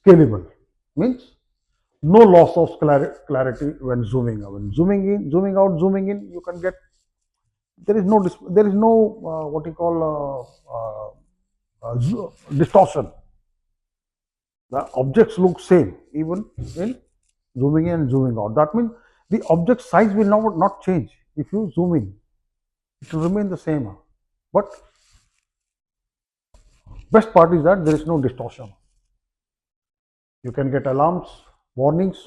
scalable, means no loss of clarity when zooming out. When zooming in, zooming out, zooming in, you can get, there is no what you call distortion. The objects look same even in zooming in and zooming out. That means the object size will not change. If you zoom in, it will remain the same. But best part is that there is no distortion. You can get alarms, warnings.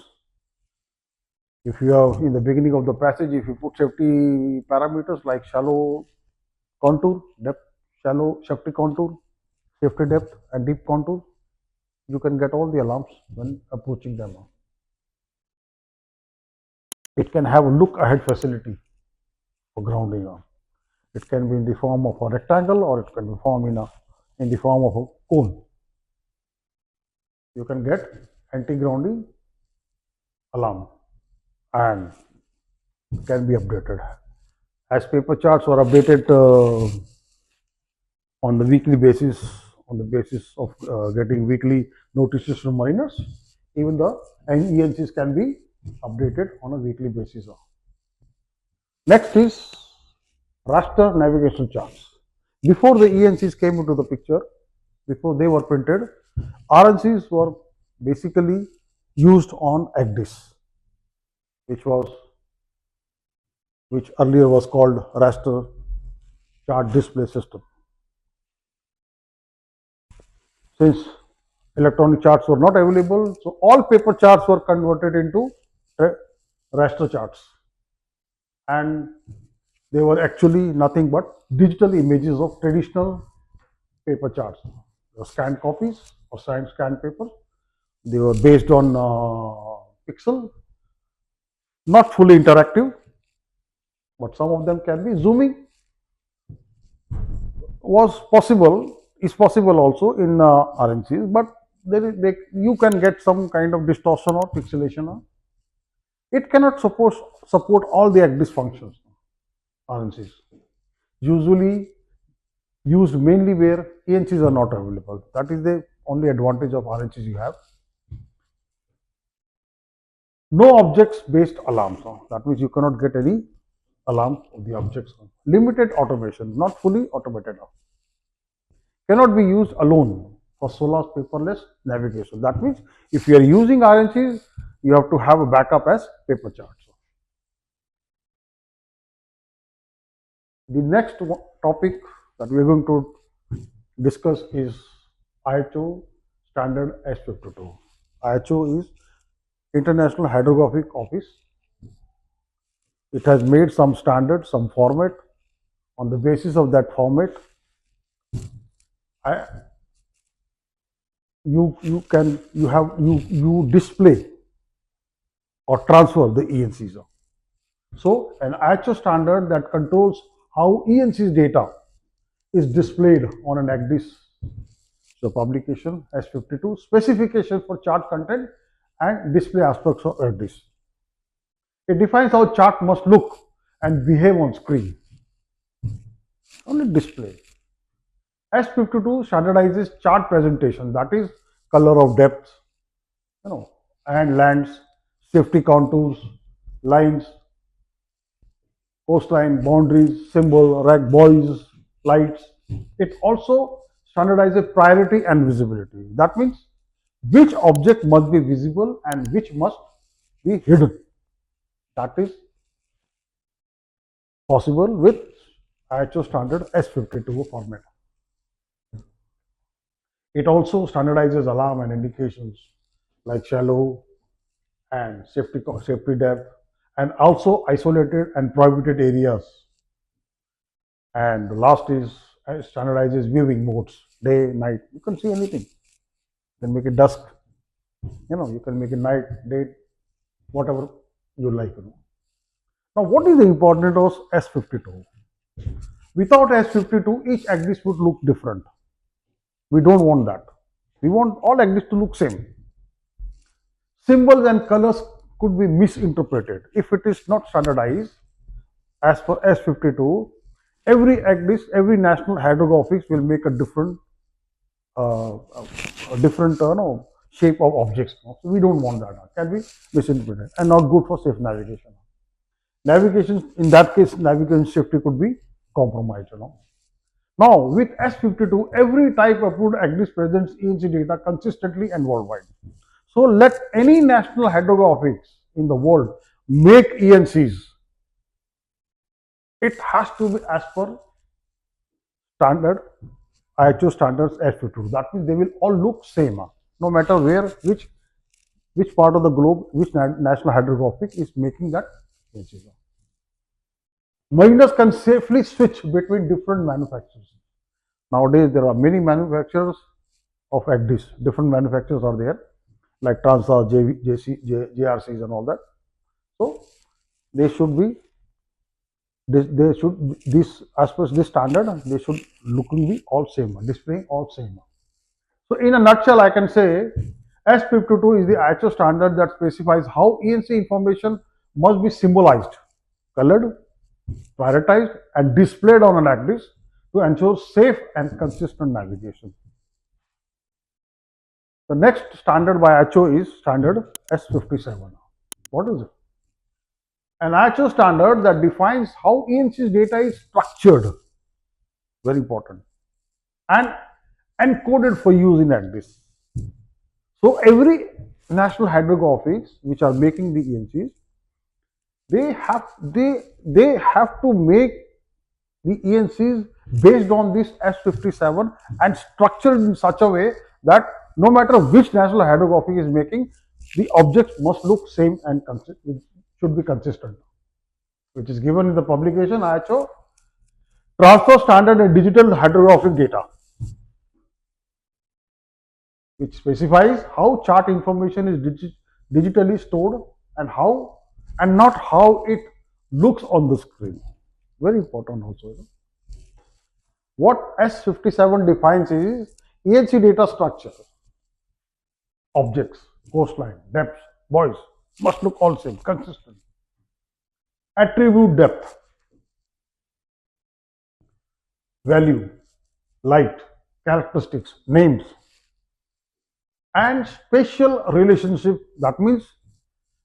If you have in the beginning of the passage, if you put safety parameters like shallow contour, depth, shallow safety contour, safety depth, and deep contour, you can get all the alarms when approaching them. It can have a look ahead facility for grounding. It can be in the form of a rectangle, or it can be formed in the form of a cone. You can get anti-grounding alarm and can be updated as paper charts are updated on the weekly basis, on the basis of getting weekly notices from mariners. Even the ENCs can be updated on a weekly basis. Next is raster navigation charts. Before the ENCs came into the picture, before they were printed, RNCs were basically used on ECDIS, which earlier was called raster chart display system. Since electronic charts were not available, so all paper charts were converted into raster charts, and they were actually nothing but digital images of traditional paper charts, scanned copies or scanned papers. They were based on pixel, not fully interactive, but some of them can be. Zooming is possible also in RNCs, but you can get some kind of distortion or pixelation. It cannot support all the ECDIS functions. RNCs usually used mainly where ENCs are not available. That is the only advantage of RNCs you have. No objects based alarms. That means you cannot get any alarm of the objects. Limited automation, not fully automated. Cannot be used alone for SOLAS paperless navigation. That means if you are using RNCs, you have to have a backup as paper charts. The next topic that we are going to discuss is IHO standard S52. IHO is International Hydrographic Office. It has made some standard, some format. On the basis of that format, you display or transfer the ENCs. So an IHO standard that controls how ENC's data is displayed on an ECDIS. So publication S52, specification for chart content and display aspects of ECDIS. It defines how chart must look and behave on screen. Only display. S52 standardizes chart presentation, that is color of depth, and lands, safety contours, lines, coastline, boundaries, symbol, rag, buoys, lights. It also standardizes priority and visibility. That means which object must be visible and which must be hidden. That is possible with IHO standard S52 format. It also standardizes alarm and indications like shallow and safety depth, and also isolated and prohibited areas. And the last is standardizes viewing modes, day, night. You can see anything. You can make it dusk. You can make it night, day, whatever you like. Now, what is the importance of S52? Without S52, each ECDIS would look different. We don't want that. We want all ECDIS to look same. Symbols and colors could be misinterpreted. If it is not standardized as per S52, every ECDIS, every national hydrographics will make a different shape of objects. So we don't want that. Can be misinterpreted and not good for safe navigation. Navigation, in that case, navigation safety could be compromised. Now, with S52, every type approved ECDIS presents ENC data consistently and worldwide. So, let any national hydrographics in the world make ENCs. It has to be as per standard IHO standards S52. That means they will all look same, no matter where, which part of the globe, which national hydrographic is making that ENC. Mariners can safely switch between different manufacturers. Nowadays, there are many manufacturers of ECDIS. Different manufacturers are there, like Transa, JRCs, and all that. So they should be this as per this standard. They should looking be all same, displaying all same. So in a nutshell, I can say S52 is the IHO standard that specifies how ENC information must be symbolized, colored, prioritized, and displayed on an ECDIS to ensure safe and consistent navigation. The next standard by IHO is standard S57. What is it? An IHO standard that defines how ENC's data is structured, very important, and encoded for use in ECDIS. So every national hydrographics which are making the ENCs, they have to make the ENCs based on this S57 and structured in such a way that no matter which national hydrographic is making, the objects must look same and should be consistent, which is given in the publication IHO Transfer Standard and Digital Hydrographic Data, which specifies how chart information is digitally stored and not how it looks on the screen. Very important also. What S57 defines is ENC data structure, objects, coastline, depths, buoys must look all same, consistent. Attribute depth, value, light, characteristics, names, and spatial relationship. That means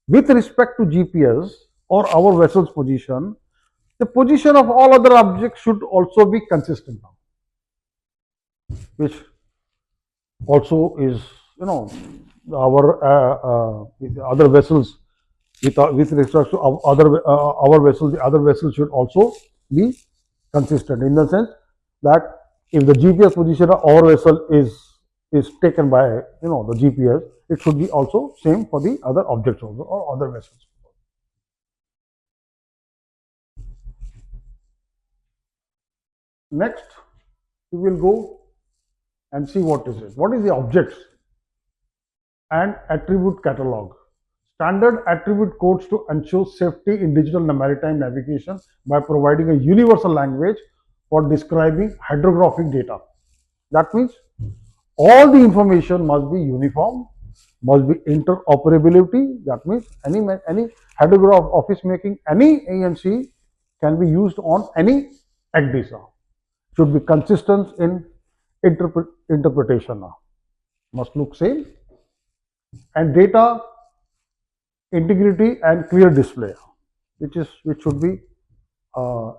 with respect to GPS or our vessel's position, the position of all other objects should also be consistent now, which also is, our other vessels with respect to our vessels, the other vessels should also be consistent in the sense that if the GPS position of our vessel is taken by the GPS, it should be also same for the other objects also or other vessels. Next, we will go and see what is it. What is the objects and attribute catalog? Standard attribute codes to ensure safety in digital maritime navigation by providing a universal language for describing hydrographic data. That means all the information must be uniform, must be interoperability. That means any hydrograph office making any ENC can be used on any ECDIS. Should be consistent in interpretation. Must look same, and data integrity and clear display, which should be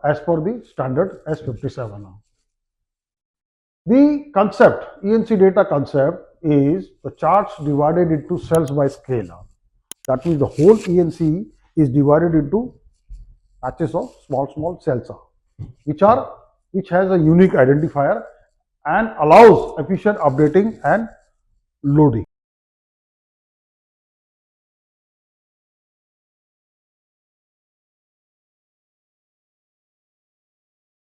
as per the standard S57. The concept, ENC data concept, is the charts divided into cells by scale. That means the whole ENC is divided into patches of small cells, which has a unique identifier and allows efficient updating and loading.